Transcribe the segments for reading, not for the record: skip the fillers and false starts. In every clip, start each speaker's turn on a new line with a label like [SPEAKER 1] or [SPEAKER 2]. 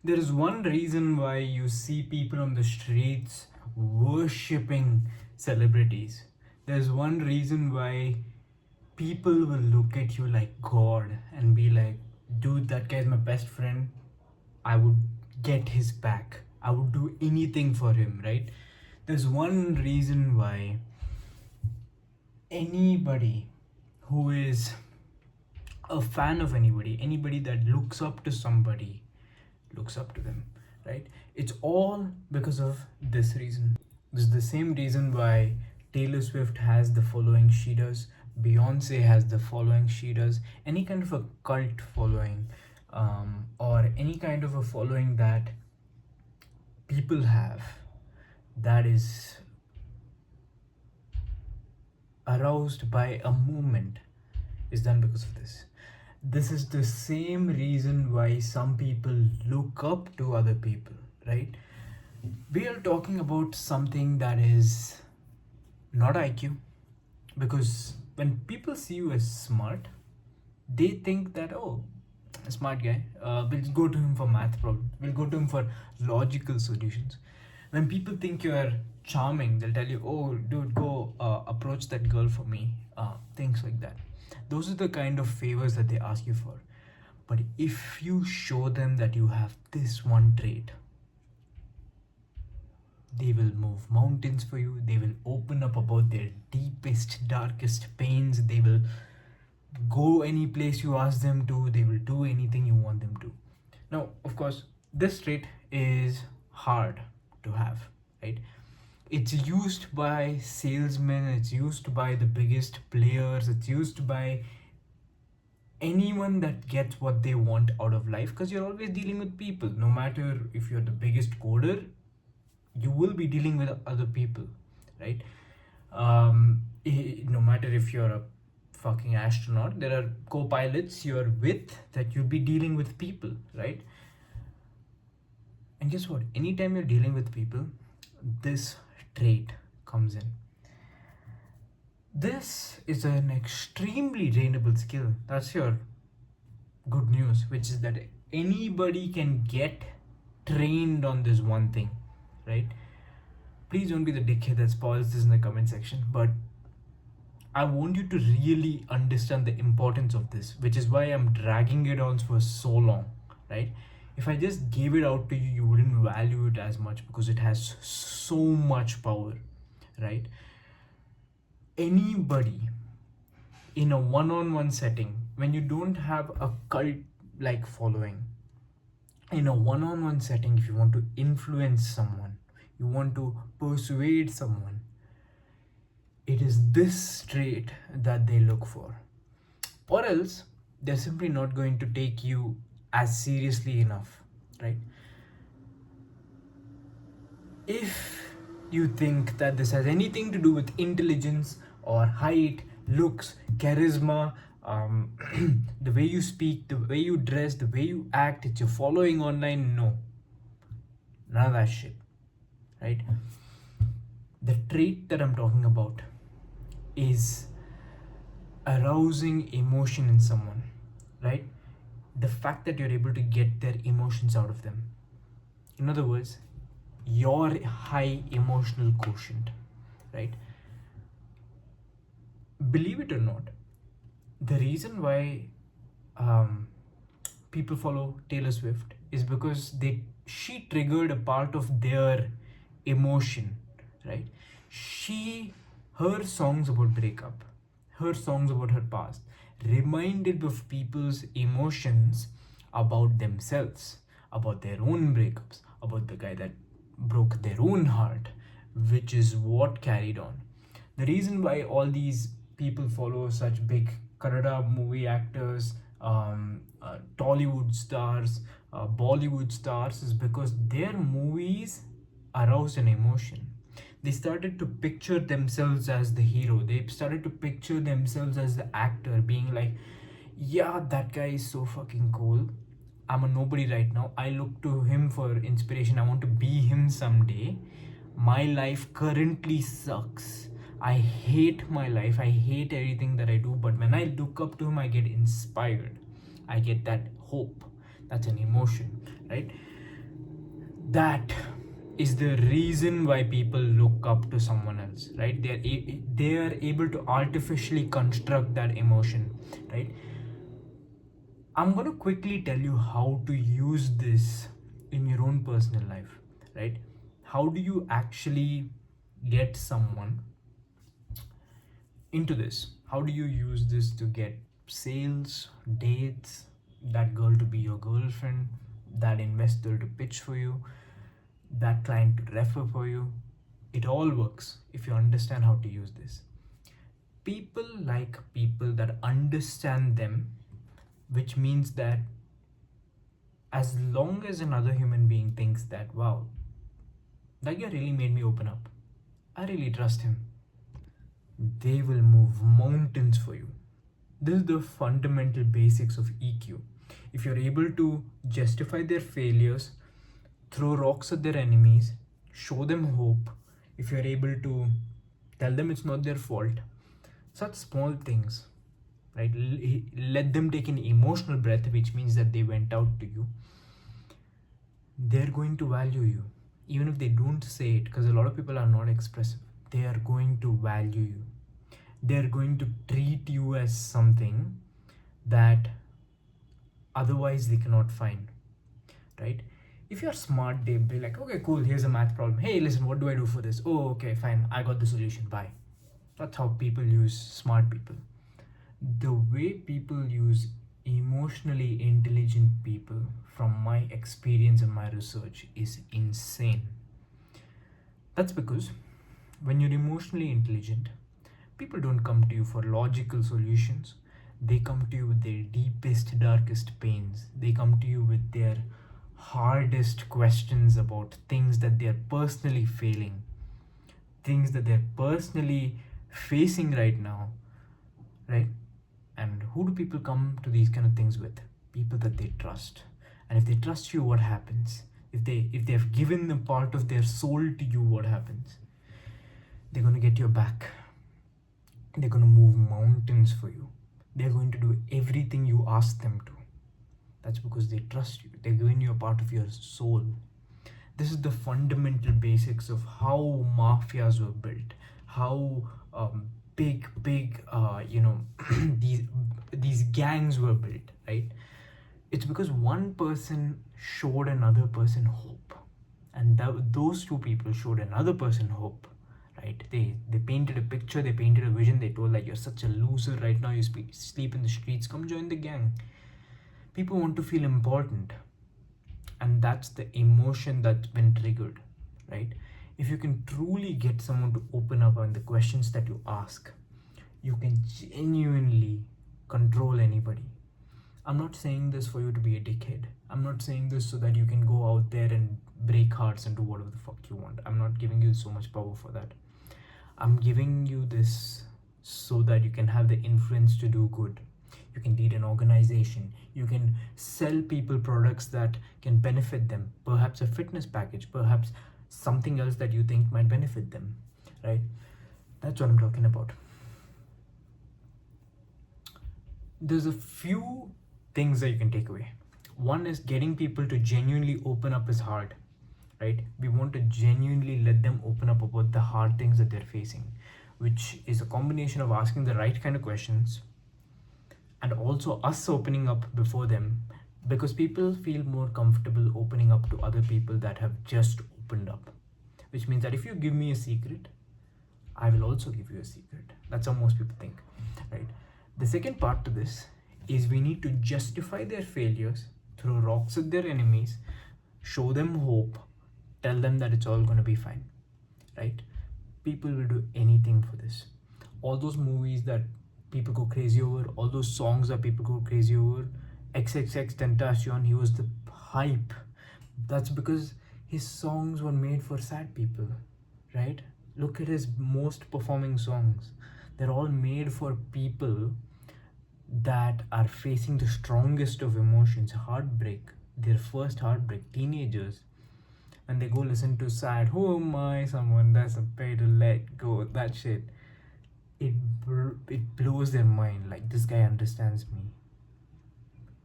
[SPEAKER 1] There is one reason why you see people on the streets worshipping celebrities. There's one reason why people will look at you like God and be like, dude, that guy's my best friend. I would get his back. I would do anything for him, right? There's one reason why anybody who is a fan of anybody that looks up to somebody, looks up to them, right? It's all because of this reason. This is the same reason why Taylor Swift has the following she does, Beyonce has the following she does, any kind of a cult following, or any kind of a following that people have that is aroused by a movement is done because of this. This is the same reason why some people look up to other people, right? We are talking about something that is not IQ, because when people see you as smart, they think that, oh, a smart guy, we'll go to him for math problems, we'll go to him for logical solutions. When people think you are charming, they'll tell you, oh, dude, go approach that girl for me, things like that. Those are the kind of favors that they ask you for. But if you show them that you have this one trait, they will move mountains for you. They will open up about their deepest, darkest pains. They will go any place you ask them to. They will do anything you want them to. Now, of course, this trait is hard to have, right? It's used by salesmen, it's used by the biggest players, it's used by anyone that gets what they want out of life, because you're always dealing with people. No matter if you're the biggest coder, you will be dealing with other people, right? No matter if you're a fucking astronaut, there are co-pilots you're with that you'll be dealing with people, right? And guess what? Anytime you're dealing with people, this trait comes in. This is an extremely trainable skill. That's your good news, which is that anybody can get trained on this one thing, right? Please don't be the dickhead that spoils this in the comment section, but I want you to really understand the importance of this, which is why I'm dragging it on for so long, right? If I just gave it out to you, you wouldn't value it as much because it has so much power, right? Anybody in a one-on-one setting, when you don't have a cult like following, in a one-on-one setting, if you want to influence someone, you want to persuade someone, it is this trait that they look for, or else they're simply not going to take you as seriously enough, right? If you think that this has anything to do with intelligence or height, looks, charisma, the way you speak, the way you dress, the way you act, it's your following online, no, none of that shit, right? The trait that I'm talking about is arousing emotion in someone, right? The fact that you're able to get their emotions out of them. In other words, your high emotional quotient, right? Believe it or not, the reason why people follow Taylor Swift is because she triggered a part of their emotion, right? Her songs about breakup, her songs about her past reminded of people's emotions about themselves, about their own breakups, about the guy that broke their own heart, which is what carried on. The reason why all these people follow such big Kannada movie actors, Tollywood stars, Bollywood stars is because their movies aroused an emotion. They started to picture themselves as the hero. They started to picture themselves as the actor, being like, yeah, that guy is so fucking cool. I'm a nobody right now. I look to him for inspiration. I want to be him someday. My life currently sucks. I hate my life. I hate everything that I do. But when I look up to him, I get inspired. I get that hope. That's an emotion, right? That is the reason why people look up to someone else, right? They are able to artificially construct that emotion, right? I'm going to quickly tell you how to use this in your own personal life, right? How do you actually get someone into this? How do you use this to get sales, dates, that girl to be your girlfriend, that investor to pitch for you, that client to refer for you? It all works if you understand how to use this. People like people that understand them, which means that as long as another human being thinks that, wow, that guy really made me open up, I really trust him, they will move mountains for you. This is the fundamental basics of EQ. If you're able to justify their failures, throw rocks at their enemies, show them hope, if you're able to tell them it's not their fault, such small things, right? Let them take an emotional breath, which means that they went out to you. They're going to value you, even if they don't say it, because a lot of people are not expressive. They are going to value you. They're going to treat you as something that otherwise they cannot find, right? If you're smart, they'll be like, okay, cool, here's a math problem. Hey, listen, what do I do for this? Oh, okay, fine, I got the solution, bye. That's how people use smart people. The way people use emotionally intelligent people, from my experience and my research, is insane. That's because when you're emotionally intelligent, people don't come to you for logical solutions. They come to you with their deepest, darkest pains. They come to you with their hardest questions about things that they're personally failing, things that they're personally facing right now, right? And who do people come to these kind of things with? People that they trust. And if they trust you, what happens? If they have given a part of their soul to you, what happens? They're going to get your back. They're going to move mountains for you. They're going to do everything you ask them to. That's because they trust you. They're giving you a part of your soul. This is the fundamental basics of how mafias were built, how big these gangs were built, right? It's because one person showed another person hope, and those two people showed another person hope, right? They painted a picture, they painted a vision, they told, like, you're such a loser right now, you sleep in the streets, come join the gang. People want to feel important, and that's the emotion that's been triggered, right? If you can truly get someone to open up on the questions that you ask, you can genuinely control anybody. I'm not saying this for you to be a dickhead. I'm not saying this so that you can go out there and break hearts and do whatever the fuck you want. I'm not giving you so much power for that. I'm giving you this so that you can have the influence to do good. You can lead an organization. You can sell people products that can benefit them. Perhaps a fitness package, perhaps something else that you think might benefit them, right? That's what I'm talking about. There's a few things that you can take away. One is getting people to genuinely open up is hard, right? We want to genuinely let them open up about the hard things that they're facing, which is a combination of asking the right kind of questions and also us opening up before them, because people feel more comfortable opening up to other people that have just opened up, which means that if you give me a secret, I will also give you a secret. That's how most people think, right? The second part to this is we need to justify their failures, throw rocks at their enemies, show them hope, tell them that it's all going to be fine, right? People will do anything for this. All those movies that people go crazy over, all those songs that people go crazy over, XXX Tentacion, he was the hype. That's because his songs were made for sad people, right? Look at his most performing songs. They're all made for people that are facing the strongest of emotions, heartbreak, their first heartbreak, teenagers. And they go listen to sad, who am I, someone that's a pay to let go, that shit. It blows their mind, like, this guy understands me.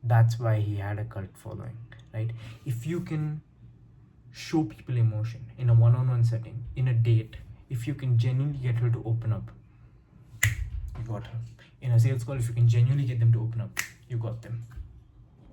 [SPEAKER 1] That's why he had a cult following, right? If you can show people emotion in a one-on-one setting, in a date, if you can genuinely get her to open up, you got her. In a sales call, if you can genuinely get them to open up, you got them.